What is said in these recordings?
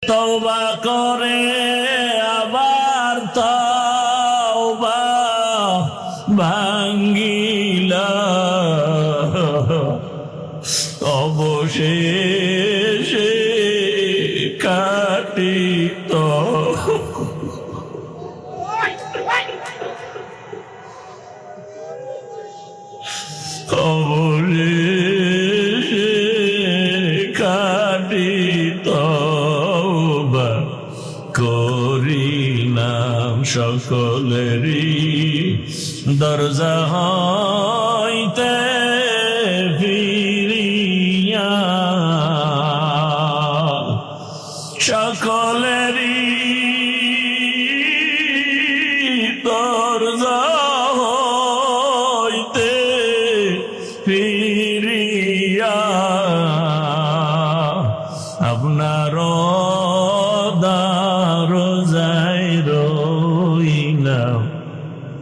তওবা করে আবার তওবা ভাঙ্গিলা অবশেষে কাটিত অবশেষে কাটিত করিলাম সকলেরই দরজা হইতে ফিরিয়া সকলেরই দরজা হইতে ফিরিয়া আপনার দরজায় রইলাম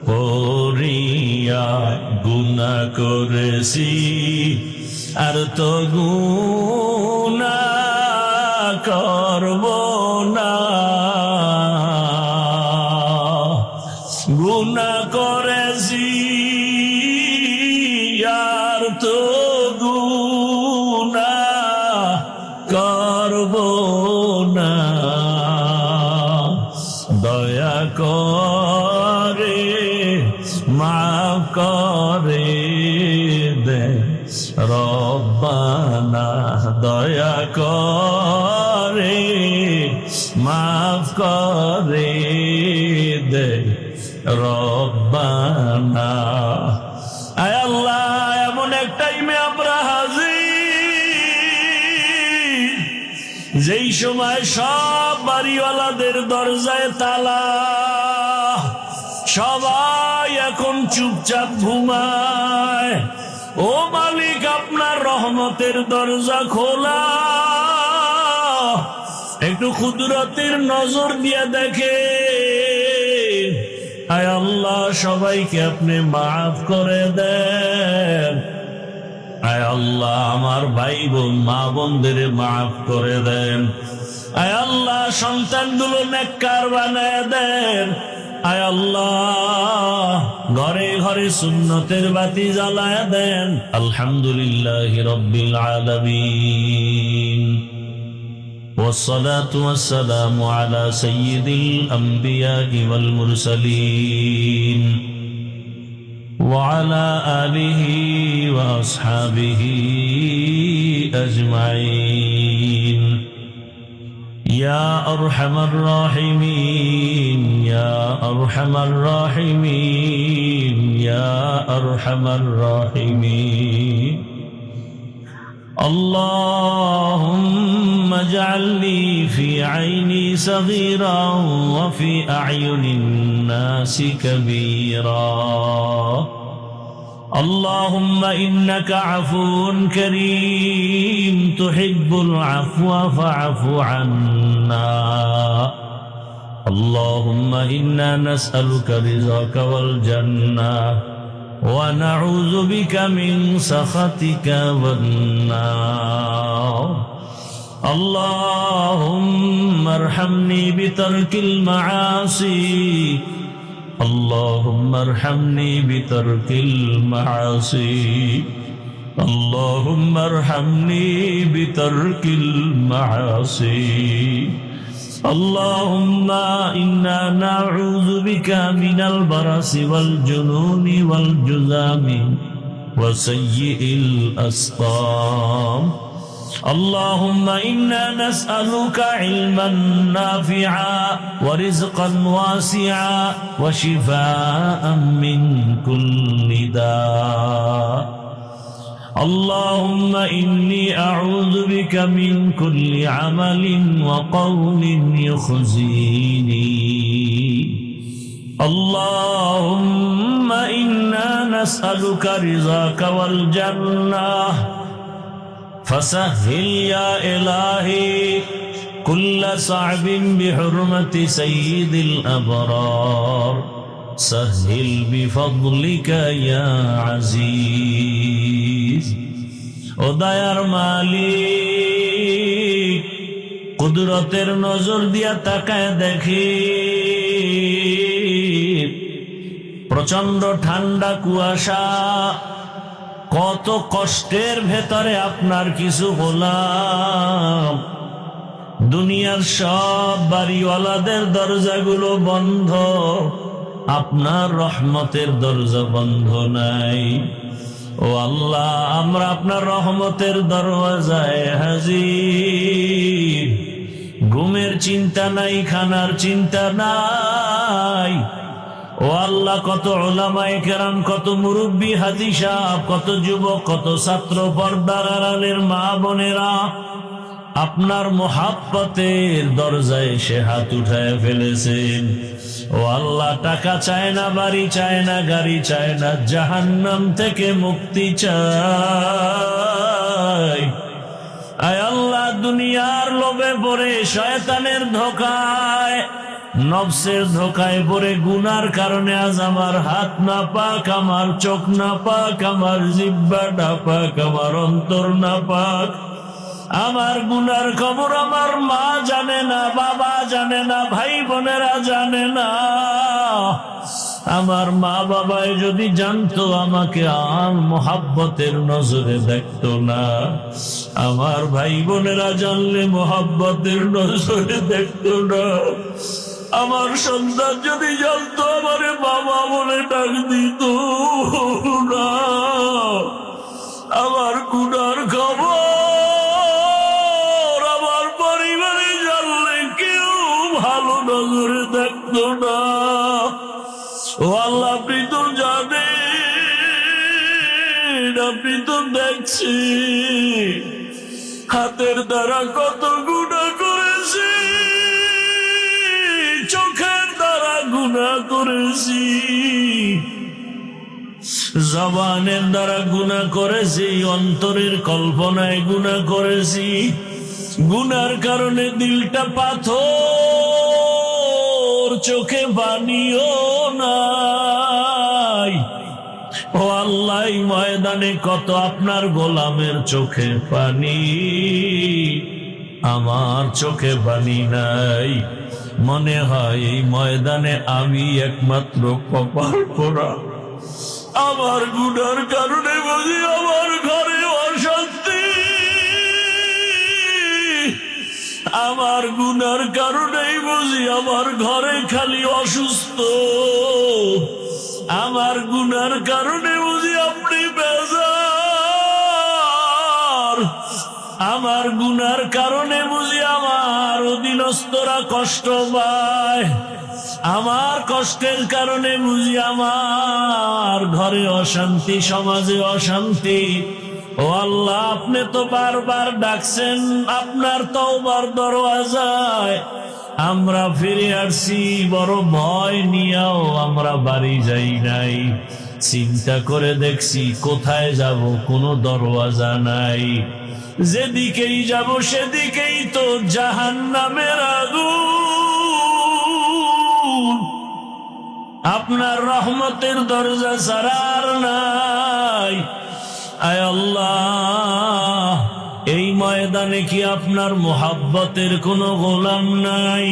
পড়িয়া গুনাহ করেছি আর তো গুনাহ করব না গুনাহ করেছি আর তো গুনাহ করব না দয়া করে মাফ করে দে রব্বানা দয়া করে মাফ করে দে রব্বানা আয় আল্লাহ এমন এক টাইমে আমরা হাজির যেই সময় সব বাড়িওয়ালাদের দরজায় তালা সবাই এখন চুপচাপ ঘুমায় ও মালিক আপনার রহমতের দরজা খোলা একটু কুদরতের নজর দিয়ে দেখে আয় আল্লাহ সবাইকে আপনি মাফ করে দেন আয় আল্লাহ আমার ভাই বোন মা বোনদের মাফ করে দেন আয় আল্লাহ সন্তানগুলো নেককার বানায় দেন আয় আল্লাহ ঘরে ঘরে সুন্নতের বাতি জ্বালায় দেন আলহামদুলিল্লাহি রাব্বিল আলামিন والصلاة والسلام على سيد الأنبياء والمرسلين وعلى آله وأصحابه أجمعين يا أرحم الراحمين يا أرحم الراحمين يا أرحم الراحمين اللهم اجعلني في عيني صغيرا وفي أعين الناس كبيرا اللهم إنك عفو كريم تحب العفو فاعف عنا اللهم إنا نسألك رضاك والجنة ونعوذ بك من سخطك والنار اللهم ارحمني بترك المعاصي اللهم ارحمني بترك المعاصي اللهم ارحمني بترك المعاصي اللهم إنا نعوذ بك من البرص والجنون والجذام وسيء الأسقام اللهم إنا نسألك علما نافعا ورزقا واسعا وشفاء من كل داء اللهم إني أعوذ بك من كل عمل وقول يخزيني اللهم إنا نسألك رضاك والجنة فسهل يا إلهي كل صعب بحرمة سيد الأبرار سهل بفضلك يا عزيز ও দয়ার মালিক কুদরতের নজর দিয়া তাকায় দেখি প্রচন্ড ঠান্ডা কুয়াশা, কত কষ্টের ভেতরে আপনার কিছু গোলাম, দুনিয়ার সব বাড়িওয়ালাদের দরজাগুলো বন্ধ, আপনার রহমতের দরজা বন্ধ নাই। ও আল্লাহ, আমরা আপনার রহমতের দরওয়াজায় হাজির। ঘুমের চিন্তা নাই, খানার চিন্তা নাই। ও আল্লাহ, কত উলামায়ে কেরাম, কত মুরব্বী হাজী সাহেব, কত যুবক, কত ছাত্র, পর্দার আড়ালের মা বোনেরা আপনার মোহাব্বতের দরজায় সে হাত উঠায় ফেলেছেন। ও আল্লাহ, টাকা চায় না, বাড়ি চায় না, গাড়ি চায় না, জাহান্নাম থেকে মুক্তি চায়। আয় আল্লাহ, দুনিয়ার লোভে পড়ে, শয়তানের ধোকায়, নফসের ধোকায় পড়ে, গুনার কারণে আজ আমার হাত না পাক, আমার চোখ না পাক, আমার জিহ্বা না পাক, আমার অন্তর না পাক। আমার গুনার খবর আমার মা জানে না, বাবা জানে না, ভাই বোনেরা জানে না। আমার মা বাবায় যদি জানতো, আমাকে আর মোহাব্বতের নজরে দেখতো না। আমার ভাই বোনেরা জানলে মোহাব্বতের নজরে দেখতো না। আমার সন্তান যদি জানতো, আমারে বাবা বলে ডাক দিত না। আমার গুনার খবর আমার পরিবারে জানলে কেউ ভালো নজরে দেখতো না। ও আল্লাহ, আপনি তো জানেন, আপনি তো দেখছি হাতের দ্বারা কত গুনাহ করেছি, চোখের দ্বারা গুনাহ করেছি, জবানের দ্বারা গুনাহ করেছি, অন্তরের কল্পনায় গুনাহ করেছি। গুনার কারণে দিলটা পাথর, চোখে পানিও নাই। ও আল্লাহ, এই ময়দানে কত আপনার গোলামের চোখে পানি, আমার চোখে পানি নাই। মনে হয় এই ময়দানে আমি একমাত্র কপাল পোড়া। আমার গুনার কারণে বুঝি আমার ঘরে অশান্তি, আমার গুনার কারণেই বুঝি আমার ঘরে খালি অসুস্থ, আমার গুনার কারণে বুঝি আপনি বেজার, আমার গুনার কারণে বুঝি আমার অধীনস্থরা কষ্ট পায়, আমার কষ্টের কারণে বুঝি আমার ঘরে অশান্তি, সমাজে অশান্তি। ও আল্লাহ, আপনি তো বারবার ডাকছেন আপনার তওবার দরওয়াজায়, আমরা ফিরে আসছি বড় ভয় নিয়েও আমরা বাড়ি যাই নাই। চিন্তা করে দেখছি কোথায় যাব, কোনো দরওয়াজা নাই, যেদিকেই যাব সেদিকেই তো জাহান্নামের আগুন। আপনার রহমতের দরজা ছাড়া আর নাই। আয় আল্লাহ, এই ময়দানে কি আপনার মোহাব্বতের কোনো গোলাম নাই?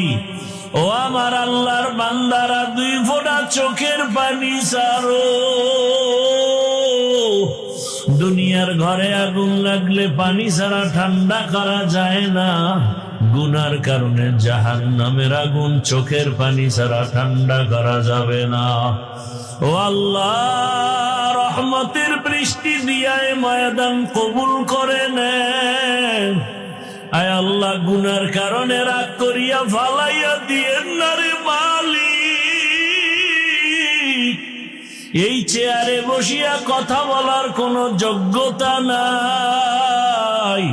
ও আমার আল্লাহর বান্দারা, দুই ফোঁটা চোখের পানি ছাড়ো। দুনিয়ার ঘরে আগুন লাগলে পানি ছাড়া ঠান্ডা করা যায় না, গুনার কারণে জাহান্নামের আগুন চোখের পানি ছাড়া ঠান্ডা করা যাবে না। ও আল্লাহ, রহমতের বৃষ্টি দিয়ায় ময়দান কবুল করে নেন। আয় আল্লাহ, গুনার কারণে রাগ করিয়া ফালাইয়া দিয়েন না রে মালিক। এই চেয়ারে বসিয়া কথা বলার কোন যোগ্যতা নাই।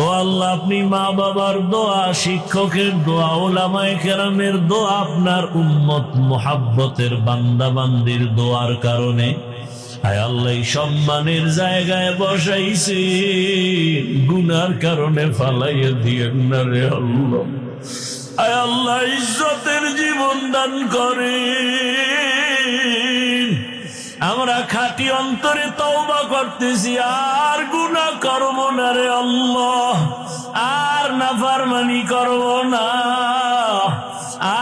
ও আল্লাহ, আপনি মা বাবার দোয়া, শিক্ষকের দোয়া, উলামায়ে কেরামের দোয়া, আপনার উম্মত মুহাব্বতের বান্দা বান্দির দোয়ার কারণে আয় আল্লাহ সম্মানের জায়গায় বসাইছে, গুনার কারণে ফালাইয়া দিয়েন না রে আল্লাহ। আয় আল্লাহ, ইজ্জতের জীবন দান করে। আমরা খাঁটি অন্তরে তওবা করতেছি, আর গুনাহ করব না রে আল্লাহ, আর আর নাফরমানি করব না,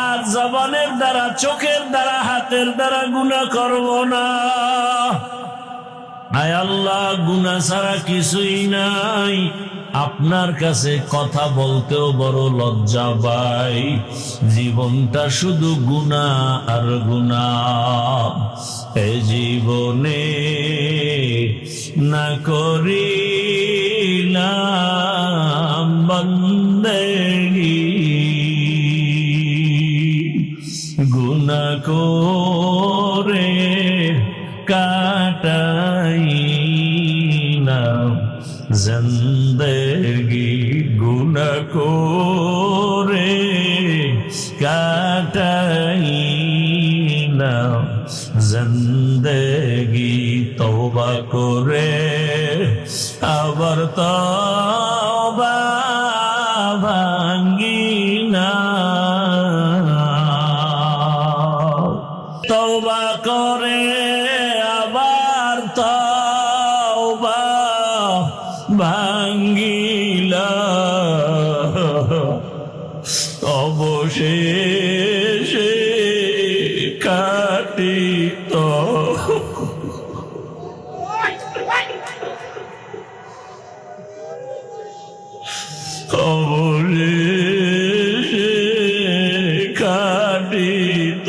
আর জবানের দ্বারা, চোখের দ্বারা, হাতের দ্বারা গুনাহ করব না। আয় আল্লাহ, গুনাহ ছাড়া কিছুই নাই। আপনার কাছে কথা বলতেও বড় লজ্জা পাই। জীবনটা শুধু গুনাহ আর গুনাহ। এ জীবনে না করিলাম বন্দেগী, গুনাহ করে কাটাইলাম জিন্দেগি, গুনাহ করে কাটাইলাম জিন্দেগি। তওবা করে আবার তওবা ভাঙ্গিনা, তওবা করে আবার তওবা ভাঙ্গিলা, অবশেষে কাটিত অবশেষে কাটিত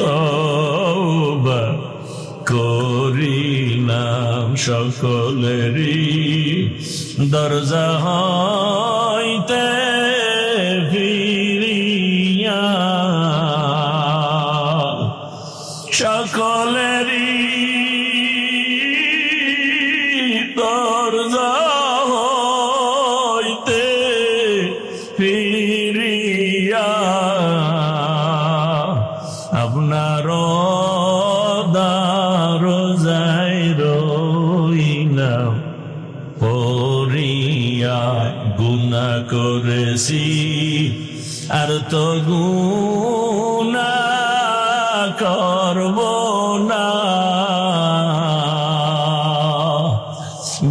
করিলাম সকলেরই দরজা হইতে ফিরিয়া, সকলেরই দরজা হইতে ফিরিয়া আপনার দরজায় রইলাম পড়িয়া। গুনাহ করেছি আর তো গুনাহ করব না,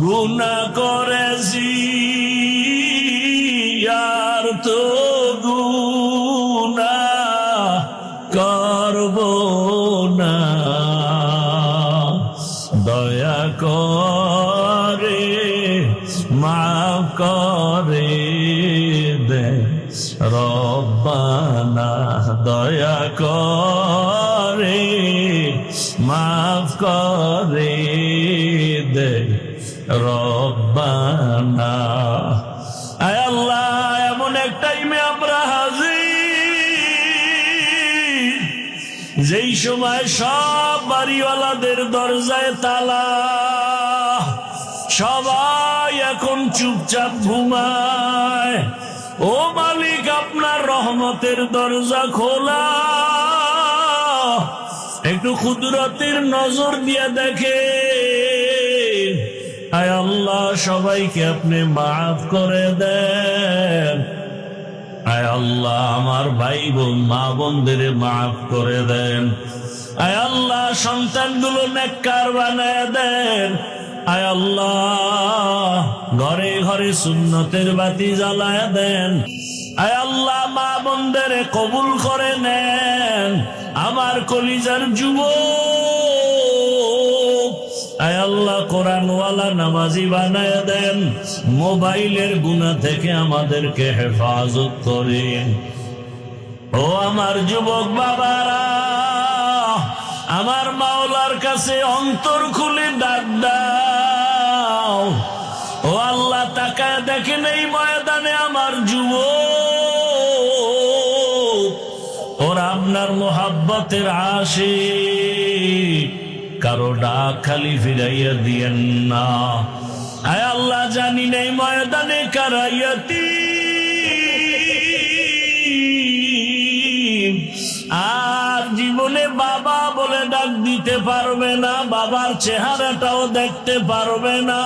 গুনাহ করেছি আর তো গুনাহ করব না। দয়া করে মাফ করে দে রব্বানা, দয়া করে মাফ করে দে রব্বানা। আয় আল্লাহ, এমন এক টাইমে আমরা হাজির যেই সময় সব বাড়িওয়ালাদের দরজায় তালা, সবাই এখন চুপচাপ ঘুমায়। ও মালিক, আপনার রহমতের দরজা খোলা, একটু কুদরতের নজর দিয়ে দেখে। আয় আল্লাহ, সবাইকে আপনি মাফ করে দেন। আয় আল্লাহ, আমার ভাই বোন মা বোনদের মাফ করে দেন। আয় আল্লাহ, সন্তানগুলো নেককার বানায় দেন। আয় আল্লাহ, ঘরে ঘরে সুন্নতের বাতি জ্বালায় দেন। আয় আল্লাহ, মা বোনদের কবুল করে নেন। আমার কলিজার যুবক, আয় আল্লাহ, কোরআনওয়ালা নামাজি বানায় দেন। মোবাইলের গুনাহ থেকে আমাদেরকে হেফাজত করেন। ও আমার যুবক বাবারা, আমার মাওলার কাছে অন্তর খুলে ডাক দাও। ও আল্লাহ, তাকায় দেখেন এই ময়দানে আমার যুবক, ওরা আপনার মোহাব্বতের আশিক, কারো ডাক খালি ফিরাইয়া দিয়েন না। আয় আল্লাহ, জানি নেই ময়দানে কারাইয়াতি আর জীবনে বাবা বলে ডাক দিতে পারবে না, বাবার চেহারাটাও দেখতে পারবে না।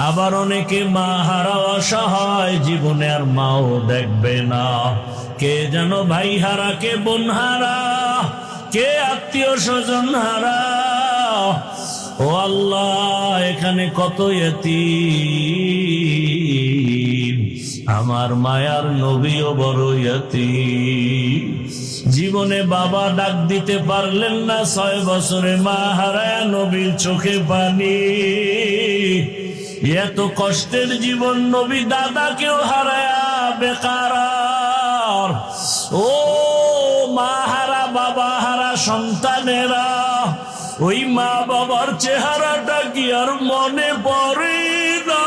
আবার অনেকে মা হারা অসহায়, জীবনে আর মাও দেখবে না। কে যেন ভাই হারা, কে বোন হারা, কে আত্মীয় স্বজন হারা। ও আল্লাহ, এখানে কত ইয়তীম, আমার মায়ার নবীও বড় ইয়াতীম। জীবনে বাবা ডাক দিতে পারলেন না, 6 বছরে মা হারায় নবীর চোখে পানি। এত কষ্টের জীবন, নবী দাদাকেও হারায়া বেকার। ও মা হারা বাবা হারা সন্তানেরা, ওই মা বাবার চেহারাটা কি আর মনে পড়ে না?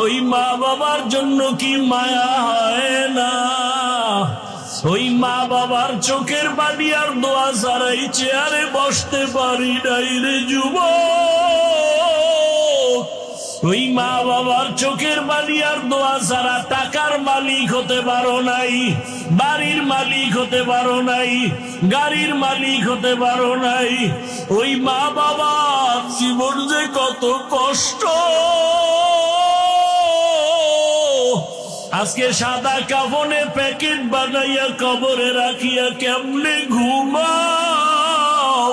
ওই মা বাবার জন্য কি মায়া হয় না? ওই মা বাবার চোখের পানি আর দোয়া ছাড়াই চেয়ারে বসতে পারি নাই রে যুবক। ওই মা বাবার চোখের পানি আর দোয়া ছাড়া টাকার মালিক হতে পারো নাই, বাড়ির মালিক হতে পারো নাই, গাড়ির মালিক হতে পারো নাই। ওই মা বাবার জীবন যে কত কষ্ট। আজকে সাদা কাফনে প্যাকেট বানাইয়া কবরে রাখিয়া কেমনে ঘুমাও?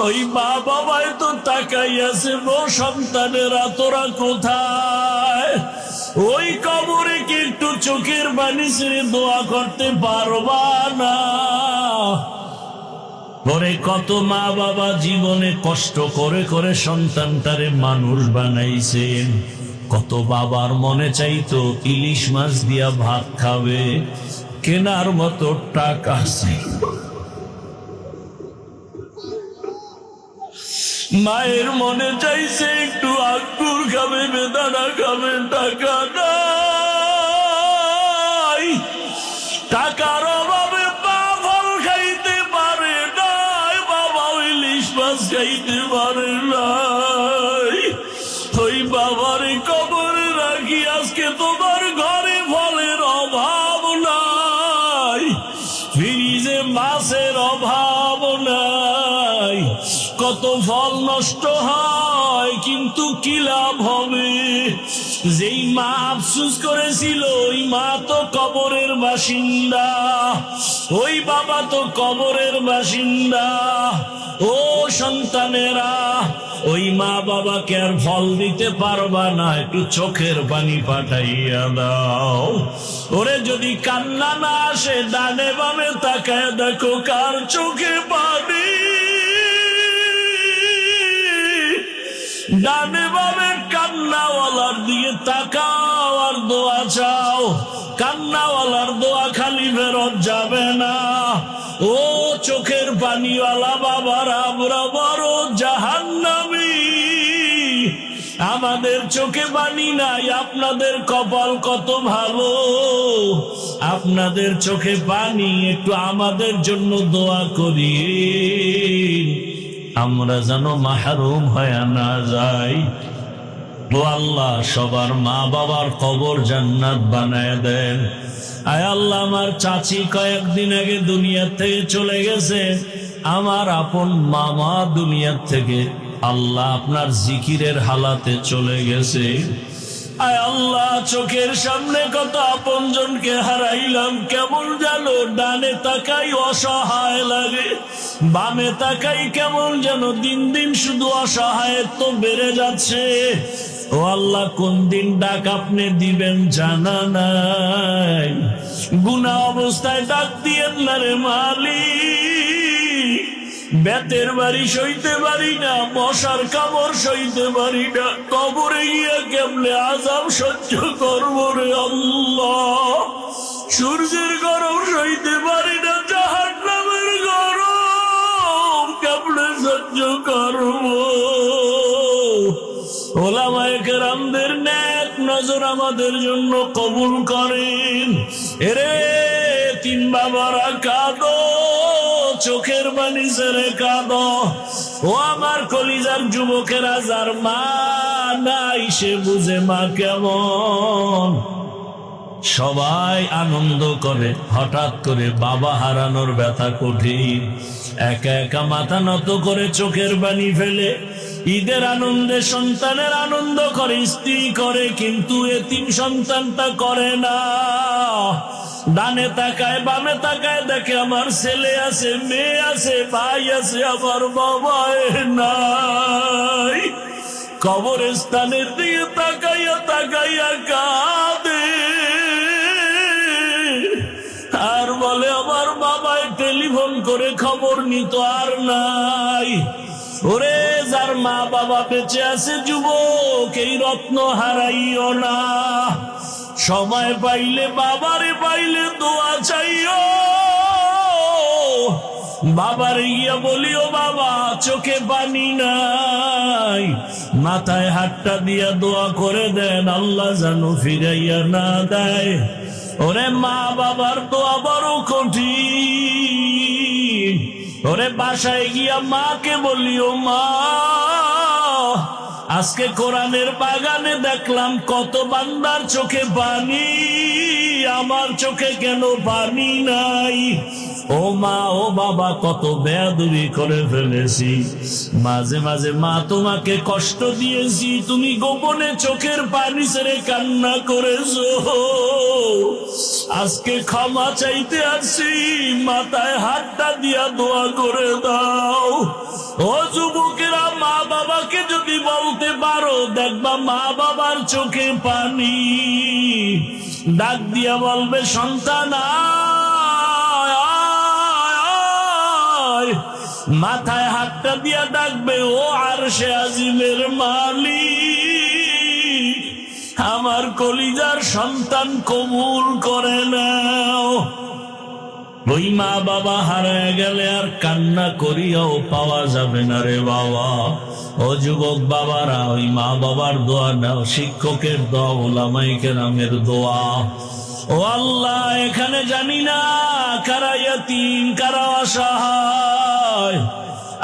ওই মা বাবায় তো তাকাইয়াছে, ও সন্তানেরা তোরা কোথায়? ওই কবরে কি একটু চোখের পানি ছেড়ে দোয়া করতে পারবা না? পরে কত মা বাবা জীবনে কষ্ট করে করে সন্তানটারে মানুষ বানাইছেন। কত বাবার মনে চাইতো ইলিশ মাছ দিয়া ভাত খাবে, কেনার মতো টাকা ছিল। মায়ের মনে চাইছে একটু আঙ্গুর খাবে, বেদানা খাবে, টাকা নাই। টাকার অভাবে পা ফল খাইতে পারে নাই, বাবা ইলিশ মাছ খাইতে পারে নাই। ওই বাবারে কবরে রাখি আজকে তোমার ঘরে ফলের অভাব নাই, ফ্রিজে মাছের অভাব নাই। কত ফল নষ্ট হয়, কিন্তু কি লাভ হবে? যেই মা আফসুস করেছিল ওই মা তো কবরের বাসিন্দা, ওই বাবা তো কবরের বাসিন্দা। ও সন্তানেরা, ওই মা বাবাকে আর ফল দিতে পারবা না, একটু চোখের পানি পাঠাইয়া দাও। ওরে যদি কান্না না আসে, ডানে বামে তাকায় দেখো কার চোখে পানি। ডানে বামে কান্নাওয়ালার দিকে তাকাও আর দোয়া চাও। কান্নাওয়ালার দোয়া খালি ফেরত যাবে না। ও চোখের পানিওয়ালা বাবার, আমরা বড় জাহান্নামী। আমাদের চোখে পানি নাই, আপনাদের কপাল কত ভালো। আপনাদের চোখে পানি, একটু আমাদের জন্য দোয়া করি, আমরা যেন মাহরুম হয়ে না যাই। ও আল্লাহ, সবার মা বাবার কবর জান্নাত বানায় দেন। আয় আল্লাহ, আমার চাচি কয়েকদিন আগে দুনিয়ার থেকে চলে গেছে, আমার আপন মামা দুনিয়ার থেকে আল্লাহ আপনার জিকিরের হালাতে চলে গেছে। আয় আল্লাহ, চোখের সামনে কত আপনজনকে হারাইলাম, কেমন যেন ডানে তাকাই অসহায় লাগে, বামে তাকাই কেমন যেন দিন দিন শুধু অসহায়ত্ব বেড়ে যাচ্ছে। ও আল্লাহ, কোন দিন ডাক আপনি দিবেন জানা নাই। গুনাহ অবস্থায় ডাক দিয়েন না রে মালিক। বেতের বাড়ি সইতে পারি না, মশার কামড় সইতে পারি না, কবরে গিয়া কেমনে আযাব সহ্য করবো রে আল্লাহ। সূর্যের গরম সইতে পারি না, জাহান্নামের গরম কেমনে সহ্য করবো। ওলামায়ে কেরামদের নেক নজর আমাদের জন্য কবুল করেন। এরে তিন বাবারা কাঁদো, চোখের পানি ছেড়ে কাঁদো। ও আমার কলিজার যুবকেরা, যার মা নাই সে বুঝে মা কেমন। সবাই আনন্দ করে, হঠাৎ করে বাবা হারানোর ব্যথা কঠিন। একা একা মাথা নত করে চোখের পানি ফেলে ঈদের আনন্দে সন্তানের আনন্দ করে, স্ত্রী করে, কিন্তু এতিম সন্তানটা করে না। ডানে তাকায় বামে তাকায়, দেখে আমার ছেলে আছে, মেয়ে আছে, ভাই আছে, আমার বাবা নাই। কবরস্থানের দিকে তাকাইয়া তাকাইয়া কাঁদে আর বলে আমার বাবাই টেলিফোন করে খবর নিত আর নাই। ওরে যার মা বাবা বেঁচে আছে যুবক, এই রত্ন হারাইও না। সময় পাইলে বাবারে পাইলে দোয়া চাইও। বাবারে গিয়া বলিও বাবা চোখে পানি নাই, মাথায় হাতটা দিয়া দোয়া করে দেন আল্লাহ যেন ফিরাইয়া না দেয়। ওরে মা বাবার দোয়া বড় কঠিন। ওরে বাসায় গিয়া মাকে বলিও মা আজকে কোরআনের বাগানে দেখলাম কত বান্দার চোখে পানি, আমার চোখে কেন পানি নাই? ও মা ও বাবা কত বেয়াদবি করে ফেলেছি, মাঝে মাঝে মা তোমাকে কষ্ট দিয়েছি, তুমি গোপনে চোখের পানি ছেড়ে কান্না করেছো, আজকে ক্ষমা চাইতে আসছি, মাথায় হাতটা দিয়া দোয়া করে দাও। ও যুবকেরা মা বাবাকে যদি বলতে পারো দেখবা মা বাবার চোখে পানি, ডাক দিয়া বলবে সন্তান মাথায় হাতটা দিয়া ডাকবে ও আরশে আজিমের মালিক, আমার কলিজার সন্তান কবুল করে নাও। ওই মা বাবা হারায় গেলে আর কান্না করিয়াও পাওয়া যাবে না রে বাবা। ও যুবক বাবারা ওই মা বাবার দোয়া নাও, শিক্ষকের দোয়া, ওলামায়ে কেরামের দোয়া। ও আল্লাহ এখানে জানি না কারা ইয়াতীম কারা অসহায়।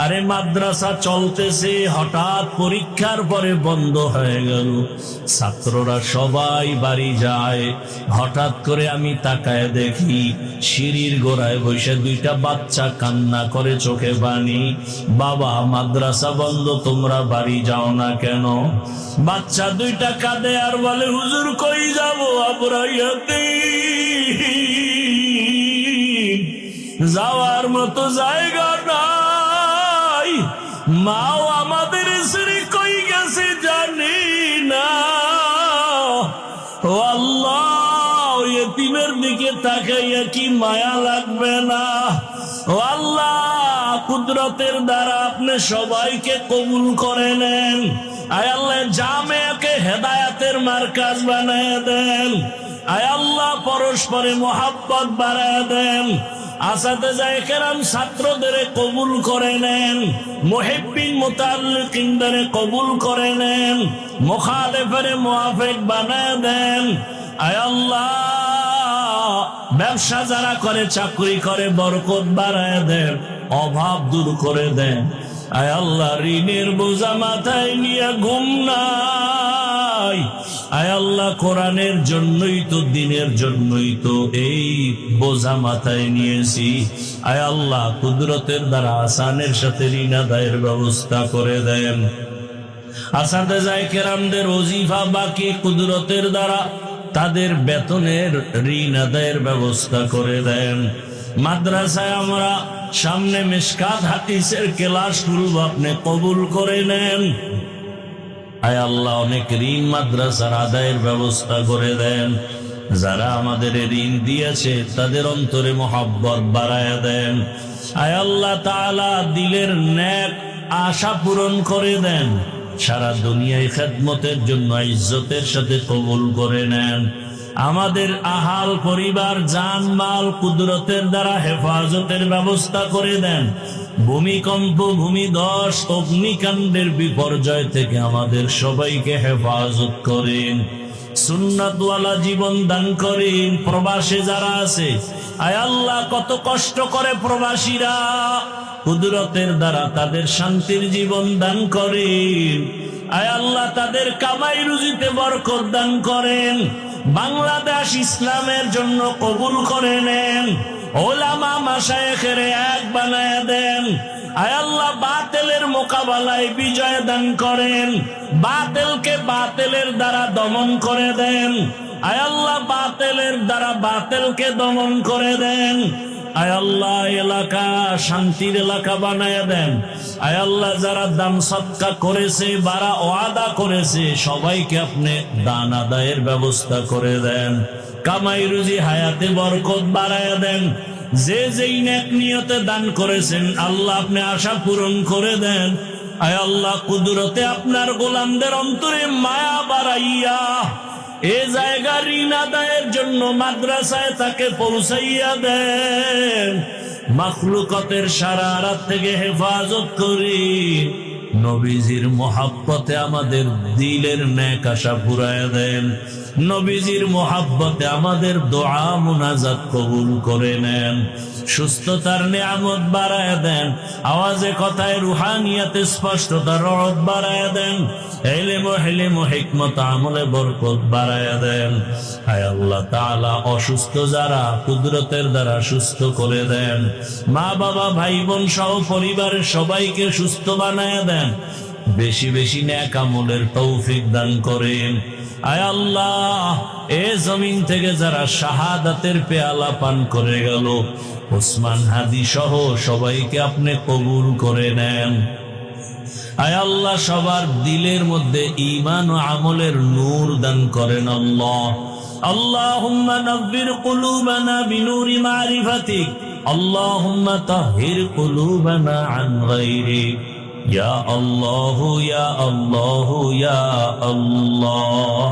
আরে মাদ্রাসা চলতেছে, হঠাৎ পরীক্ষার পরে বন্ধ হয়ে গেল, ছাত্ররা সবাই বাড়ি যায়, হঠাৎ করে আমি তাকায় দেখি সিঁড়ির গোড়ায় বসে দুইটা বাচ্চা কান্না করে চোখে পানি। বাবা মাদ্রাসা বন্ধ, তোমরা বাড়ি যাও না কেন? বাচ্চা দুইটা কাঁদে আর বলে হুজুর কই যাবো, আমরা ইয়াতীম, যাওয়ার মতো জায়গা নাই, মাও আমাদের ছেড়ে কই গেছে জানি না। ও আল্লাহ ইতিমের দিকে তাকাইয়া কি মায়া লাগবে না? ও আল্লাহ কুদরতের দ্বারা আপনি সবাইকে কবুল করে নেন। আয় আল্লাহ জামিয়াকে হেদায়েতের মার্কাজ বানায় দেন। আয় আল্লাহ পরস্পরে মোহাব্বত বাড়ায় দেন। আসাতেজায়ে কেরাম ছাত্রদের কবুল করে নেন, মুহিব্বিন মুতাআল্লিকিনদের কবুল করে নেন, মুখালিফের মুওয়াফিক বানায় দেন। আয় আল্লাহ ব্যবসা যারা করে চাকরি করে বরকত বাড়ায় দেন, অভাব দূর করে দেন। আয় আল্লাহ ঋণের বোঝা মাথায় নিয়ে ঘুম নাই। আয় আল্লাহ কোরআনের জন্যই তো দিনের জন্যই তো এই বোঝা মাথায় নিয়েছি। আয় আল্লাহ কুদরতের দ্বারা আসানের সাথে ঋণ আদায়ের ব্যবস্থা করে দেন। আসাতেজায়ে কেরামদের ওজিফা বাকি কুদরতের দ্বারা তাদের বেতনের ঋণ আদায়ের ব্যবস্থা করে দেন। মাদ্রাসায় আমরা সামনে মিশকাত হাদিসের ক্লাস খুলব, আপনি কবুল করে নেন। আয় আল্লাহ অনেক ঋণ মাদ্রাসার আদায়ের ব্যবস্থা করে দেন। যারা আমাদের ঋণ দিয়েছে তাদের অন্তরে মোহাব্বত বাড়ায় দেন। আয় আল্লাহ তাআলা দিলের নেক আশা পূরণ করে দেন। সারা দুনিয়ায় খেদমতের জন্য ইজ্জতের সাথে কবুল করে নেন। আমাদের আহাল পরিবার জান মাল কুদরতের দ্বারা হেফাজতের ব্যবস্থা করে দেন। ভূমিকম্প ভূমিধস অগ্নিকাণ্ডের বিপর্যয় থেকে আমাদের সবাইকে হেফাজত করেন। সুন্নাতওয়ালা জীবন দান করেন। প্রবাসে যারা আছে আয় আল্লাহ কত কষ্ট করে প্রবাসীরা, কুদরতের দ্বারা তাদের শান্তির জীবন দান করেন। আয় আল্লাহ তাদের কামাই রুজিতে বরকত দান করেন। বাংলাদেশ ইসলামের জন্য কবুল করে নেন। ওলামা মাশায়েখের এক বানায় দেন। আয় আল্লাহ বাতিলের মোকাবেলায় বিজয় দান করেন। বাতিলকে বাতিলের দ্বারা দমন করে দেন। আয় আল্লাহ বাতিলের দ্বারা বাতিলকে দমন করে দেন। আয় আল্লাহ এলাকা শান্তির এলাকা বানায় দেন। আয় আল্লাহ যারা দান সদকা করেছে, যারা ওয়াদা করেছে, সবাইকে আপনি দান আদায়ের ব্যবস্থা করে দেন। কামাই রুজি হায়াতে বরকত বাড়ায় দেন। যে যেই নেক নিয়তে দান করেছেন আল্লাহ আপনি আশা পূরণ করে দেন। আয় আল্লাহ কুদরতে আপনার গোলামদের অন্তরে মায়া বাড়াইয়া এ জায়গা ঋণ আদায়ের জন্য মাদ্রাসায় তাকে পৌঁছাইয়া দেন। মাখলুকাতের সারা রাত থেকে হেফাজত করি। নবীজির মোহাব্বতে আমাদের দিলের নেক আশা পুরায় দেন। নবীজির মোহাব্বতে আমাদের দোয়া মুনাজাত কবুল করে নেন। সুস্থতার নিয়ামত বাড়ায় দেন। আওয়াজে কথায় রুহানিয়াতে স্পষ্টতার রহমত বাড়ায় দেন। ইলম ও হিলম ও হিকমত আমলে বরকত বাড়ায় দেন। হায় আল্লাহ তাআলা অসুস্থ যারা কুদরতের দ্বারা সুস্থ করে দেন। মা বাবা ভাই বোন সহ পরিবারের সবাইকে সুস্থ বানায় দেন। বেশি বেশি নেক আমলের তৌফিক দান করেন। আয় আল্লাহ এ জমিন থেকে যারা শাহাদাতের পেয়ালা পান করে গেল, ওসমান হাদি সহ সবাইকে আপনি কবুল করে নেন। আয় আল্লাহ সবার দিলের মধ্যে ঈমান ও আমলের নূর দান করেন। আল্লাহ আল্লাহুম্মা নব্বির কুলুবানা বিনূরি মারিফাতিক, আল্লাহুম্মা তাহহির কুলুবানা আন গায়রিক। ইয়া আল্লাহ ইয়া আল্লাহ ইয়া আল্লাহ।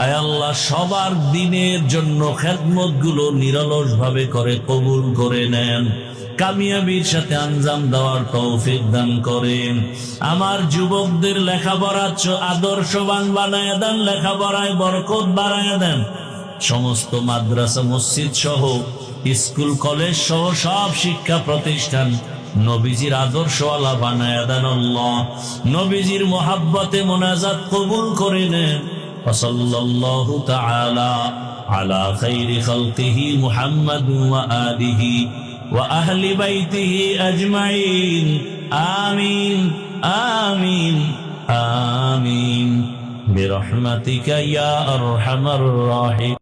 আয় আল্লাহ সবার দিনের জন্য খেদমত গুলো নিরলস ভাবে করে কবুল করে নেন। কামিয়াবির সাথে আঞ্জাম দেওয়ার তৌফিক দান করেন। আমার যুবকদের লেখাপড়া আদর্শবান বানায় দেন। লেখাপড়ায় বরকত বাড়ায় দেন। সমস্ত মাদ্রাসা মসজিদ সহ স্কুল কলেজ সহ সব শিক্ষা প্রতিষ্ঠান নবীজির আদর্শওয়ালা বানায় দেন। আল্লাহ নবীজির মোহাব্বতে মোনাজাত কবুল করে নেন। সাল্লাল্লাহু তাআলা আলা খাইরি খালকিহি মুহাম্মাদ ওয়া আলিহি ওয়া আহলি বাইতিহি আজমাইন। আমিন আমিন আমিন বিরহমাতিকা ইয়া আরহামার রাহিম।